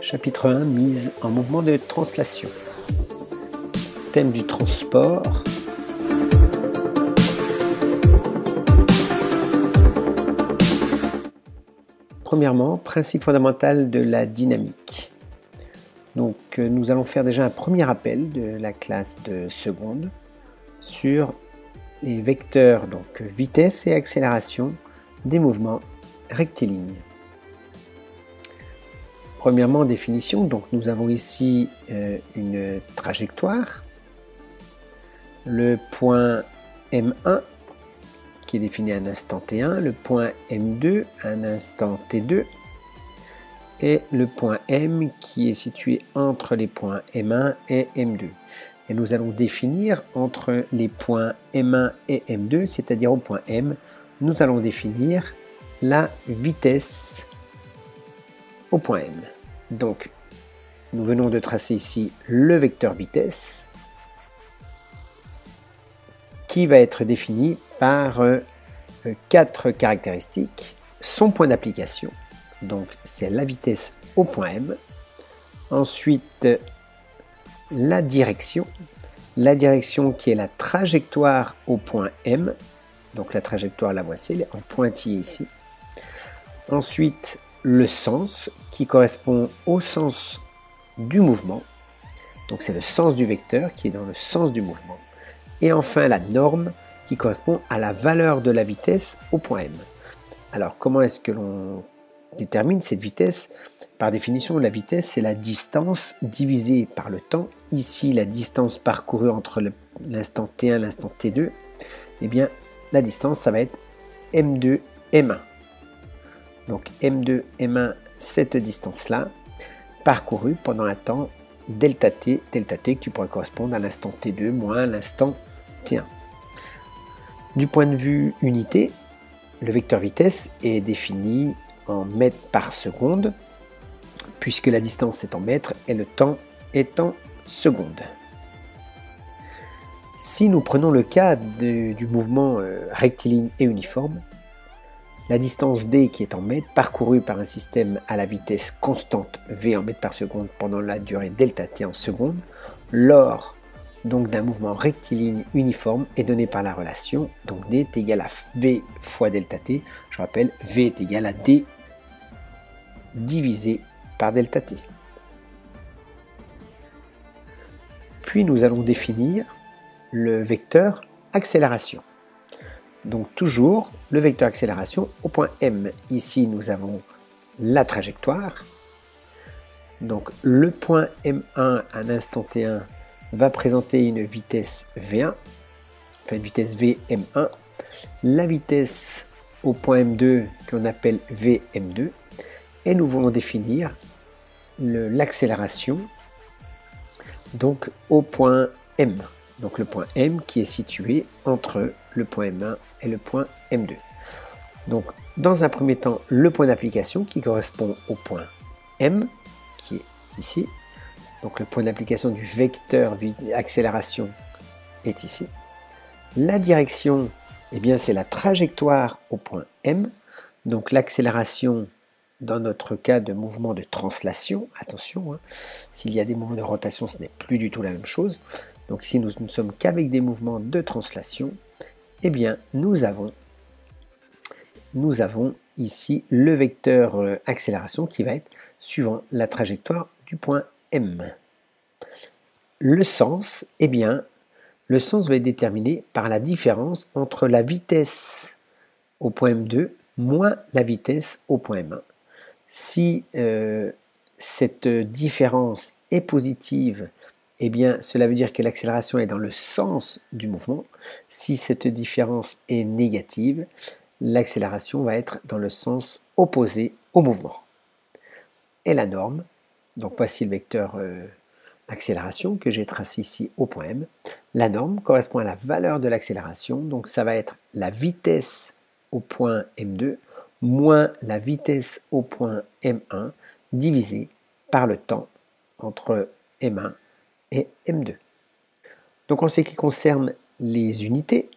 Chapitre 1, mise en mouvement de translation. Thème du transport. Premièrement, principe fondamental de la dynamique. Donc, nous allons faire déjà un premier rappel de la classe de seconde sur les vecteurs, donc vitesse et accélération des mouvements rectilignes. Premièrement, définition, donc nous avons ici une trajectoire, le point M1 qui est défini à un instant T1, le point M2 à un instant T2 et le point M qui est situé entre les points M1 et M2. Et nous allons définir entre les points M1 et M2, c'est-à-dire au point M, nous allons définir la vitesse au point M. Donc, nous venons de tracer ici le vecteur vitesse qui va être défini par quatre caractéristiques. Son point d'application, donc c'est la vitesse au point M. Ensuite, la direction qui est la trajectoire au point M. Donc la trajectoire, la voici, elle est en pointillé ici. Ensuite, le sens qui correspond au sens du mouvement. Donc c'est le sens du vecteur qui est dans le sens du mouvement. Et enfin la norme qui correspond à la valeur de la vitesse au point M. Alors comment est-ce que l'on détermine cette vitesse? Par définition, la vitesse c'est la distance divisée par le temps. Ici la distance parcourue entre l'instant T1 et l'instant T2. Eh bien la distance ça va être M2, M1. Donc M2, M1, cette distance-là, parcourue pendant un temps delta T qui pourrait correspondre à l'instant T2 moins l'instant T1. Du point de vue unité, le vecteur vitesse est défini en mètres par seconde, puisque la distance est en mètres et le temps est en secondes. Si nous prenons le cas du mouvement rectiligne et uniforme, la distance d qui est en mètres parcourue par un système à la vitesse constante v en mètres par seconde pendant la durée delta t en secondes, lors donc d'un mouvement rectiligne uniforme est donné par la relation donc d est égal à v fois delta t. Je rappelle, v est égal à d divisé par delta t. Puis nous allons définir le vecteur accélération. Donc toujours le vecteur accélération au point M. Ici nous avons la trajectoire. Donc le point M1 à l'instant T1 va présenter une vitesse V1, enfin une vitesse Vm1. La vitesse au point M2 qu'on appelle Vm2. Et nous voulons définir l'accélération donc au point M. Donc le point M qui est situé entre le point M1 et le point M2. Donc dans un premier temps, le point d'application qui correspond au point M, qui est ici. Donc le point d'application du vecteur accélération est ici. La direction, eh bien c'est la trajectoire au point M. Donc l'accélération, dans notre cas de mouvement de translation, attention, hein, s'il y a des mouvements de rotation, ce n'est plus du tout la même chose. Donc ici, nous ne sommes qu'avec des mouvements de translation. Eh bien, nous avons ici le vecteur accélération qui va être suivant la trajectoire du point M. Le sens, eh bien, le sens va être déterminé par la différence entre la vitesse au point M2 moins la vitesse au point M1. Si cette différence est positive, eh bien, cela veut dire que l'accélération est dans le sens du mouvement. Si cette différence est négative, l'accélération va être dans le sens opposé au mouvement. Et la norme, donc voici le vecteur accélération que j'ai tracé ici au point M. La norme correspond à la valeur de l'accélération, donc ça va être la vitesse au point M2 moins la vitesse au point M1 divisé par le temps entre M1 et M2. Donc en ce qui concerne les unités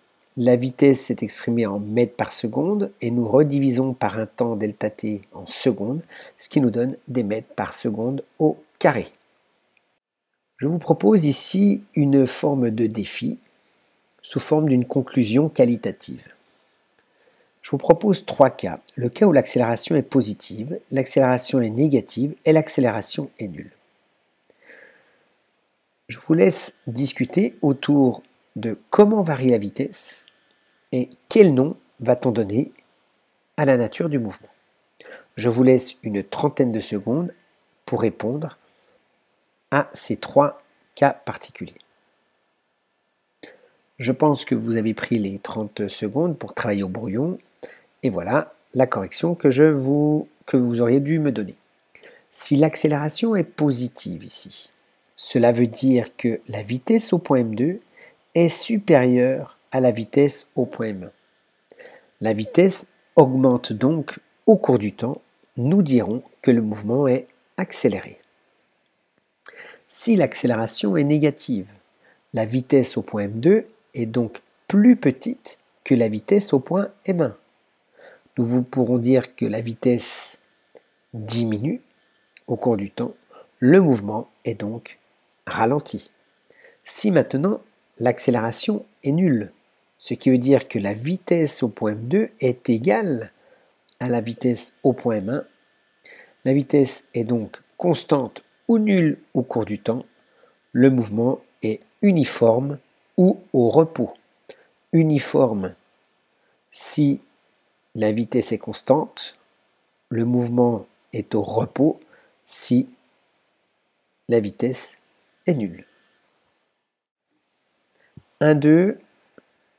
La vitesse est exprimée en mètres par seconde et nous redivisons par un temps delta t en secondes, ce qui nous donne des mètres par seconde au carré. Je vous propose ici une forme de défi sous forme d'une conclusion qualitative. Je vous propose 3 cas. Le cas où l'accélération est positive, l'accélération est négative et l'accélération est nulle. Je vous laisse discuter autour de comment varie la vitesse et quel nom va-t-on donner à la nature du mouvement. Je vous laisse une trentaine de secondes pour répondre à ces 3 cas particuliers. Je pense que vous avez pris les 30 secondes pour travailler au brouillon et voilà la correction que vous auriez dû me donner. Si l'accélération est positive ici, cela veut dire que la vitesse au point M2 est supérieure à la vitesse au point M1. La vitesse augmente donc au cours du temps. Nous dirons que le mouvement est accéléré. Si l'accélération est négative, la vitesse au point M2 est donc plus petite que la vitesse au point M1. Nous pourrons dire que la vitesse diminue au cours du temps. Le mouvement est donc ralenti. Si maintenant l'accélération est nulle, ce qui veut dire que la vitesse au point M2 est égale à la vitesse au point M1, la vitesse est donc constante ou nulle au cours du temps, le mouvement est uniforme ou au repos. Uniforme si la vitesse est constante, le mouvement est au repos si la vitesse est nulle. 1.2,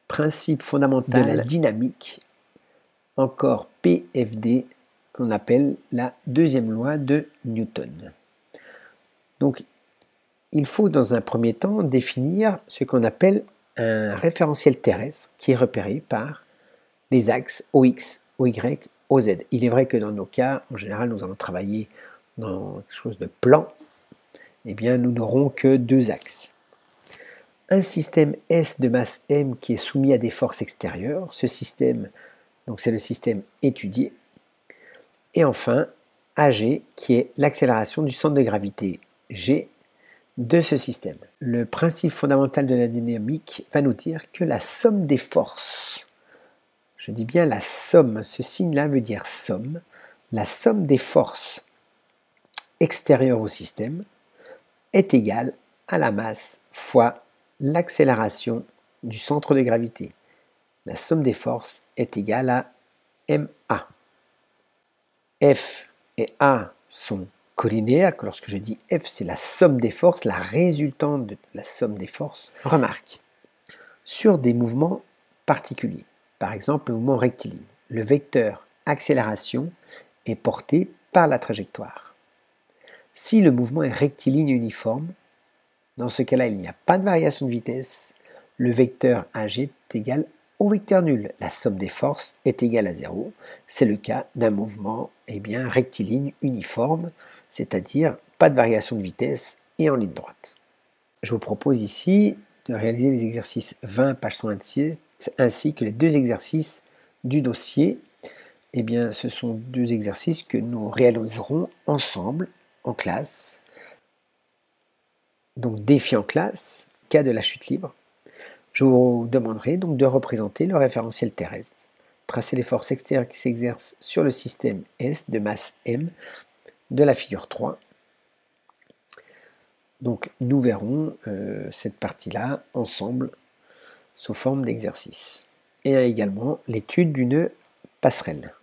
principe fondamental de la dynamique, encore PFD, qu'on appelle la deuxième loi de Newton. Donc, il faut dans un premier temps définir ce qu'on appelle un référentiel terrestre qui est repéré par les axes OX, OY, OZ. Il est vrai que dans nos cas, en général, nous allons travailler dans quelque chose de plan. Eh bien, nous n'aurons que 2 axes. Un système S de masse M qui est soumis à des forces extérieures. Ce système, donc c'est le système étudié. Et enfin, AG qui est l'accélération du centre de gravité G de ce système. Le principe fondamental de la dynamique va nous dire que la somme des forces, je dis bien la somme, ce signe-là veut dire somme, la somme des forces extérieures au système est égale à la masse fois l'accélération du centre de gravité. La somme des forces est égale à MA. F et A sont collinéaires. Lorsque je dis F, c'est la somme des forces, la résultante de la somme des forces. Remarque, sur des mouvements particuliers, par exemple le mouvement rectiligne, le vecteur accélération est porté par la trajectoire. Si le mouvement est rectiligne uniforme, dans ce cas-là, il n'y a pas de variation de vitesse. Le vecteur AG est égal au vecteur nul. La somme des forces est égale à 0. C'est le cas d'un mouvement rectiligne uniforme, c'est-à-dire pas de variation de vitesse et en ligne droite. Je vous propose ici de réaliser les exercices 20, page 127, ainsi que les 2 exercices du dossier. Ce sont 2 exercices que nous réaliserons ensemble en classe. Donc défi en classe, cas de la chute libre. Je vous demanderai donc de représenter le référentiel terrestre. Tracer les forces extérieures qui s'exercent sur le système S de masse M de la figure 3. Donc nous verrons cette partie-là ensemble sous forme d'exercice. Et également l'étude d'une passerelle.